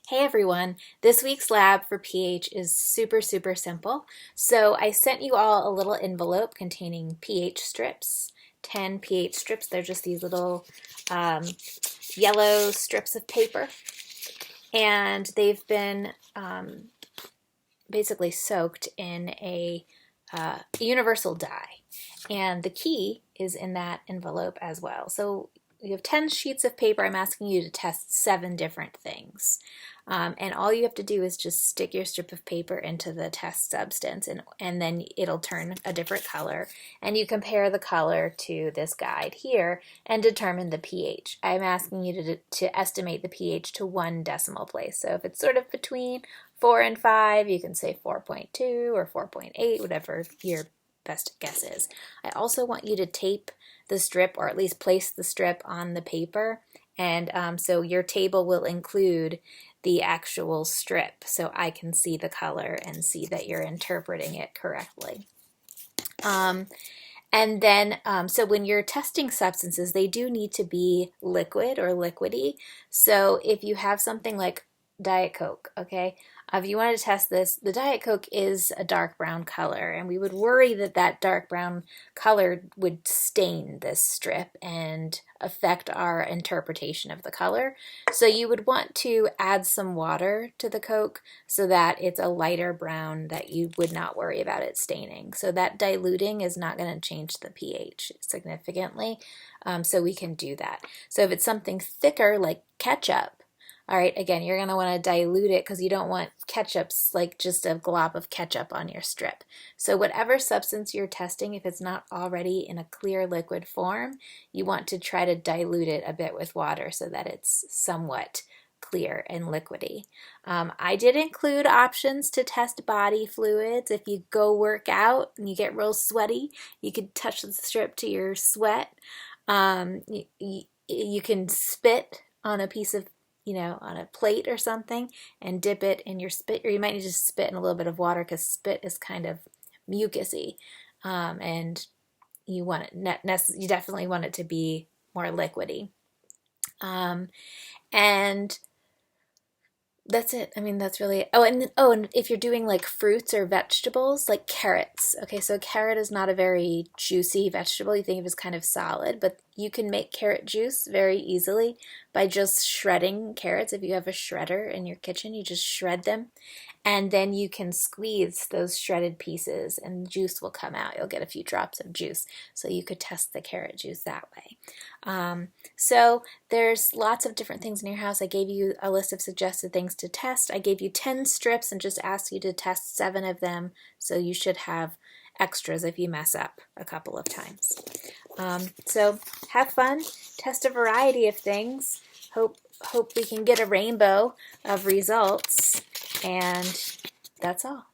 Hey everyone, this week's lab for pH is super simple. So I sent you all a little envelope containing pH strips, 10 pH strips. They're just these little um, yellow strips of paper, and they've been basically soaked in a universal dye. And the key is in that envelope as well. So you have 10 sheets of paper. I'm asking you to test 7 different things. And all you have to do is just stick your strip of paper into the test substance, and then it'll turn a different color. And you compare the color to this guide here and determine the pH. I'm asking you to estimate the pH to 1 decimal place. So if it's sort of between 4 and 5, you can say 4.2 or 4.8, whatever your best guess is. I also want you to tape the strip, or at least place the strip on the paper, and so your table will include the actual strip so I can see the color and see that you're interpreting it correctly. And then, so when you're testing substances, they do need to be liquid or liquidy. So if you have something like Diet Coke, okay, if you wanted to test this, the Diet Coke is a dark brown color, and we would worry that that dark brown color would stain this strip and affect our interpretation of the color. So you would want to add some water to the Coke so that it's a lighter brown that you would not worry about it staining. So that diluting is not going to change the pH significantly, so we can do that. So if it's something thicker like ketchup, all right, again, you're going to want to dilute it because you don't want ketchups, like just a glob of ketchup on your strip. So whatever substance you're testing, if it's not already in a clear liquid form, you want to try to dilute it a bit with water so that it's somewhat clear and liquidy. I did include options to test body fluids. If you go work out and you get real sweaty, you could touch the strip to your sweat. You can spit on a piece of on a plate or something and dip it in your spit, or you might need to spit in a little bit of water because spit is kind of mucusy, and you want it, you definitely want it to be more liquidy. And that's it. I mean, that's really, and if you're doing like fruits or vegetables, like carrots. Okay, so a carrot is not a very juicy vegetable. You think of it as kind of solid, but you can make carrot juice very easily by just shredding carrots. If you have a shredder in your kitchen, you just shred them, and then you can squeeze those shredded pieces and juice will come out. You'll get a few drops of juice. So you could test the carrot juice that way. So there's lots of different things in your house. I gave you a list of suggested things to test. I gave you 10 strips and just asked you to test 7 of them. So you should have extras if you mess up a couple of times. So have fun, test a variety of things. Hope we can get a rainbow of results, and that's all.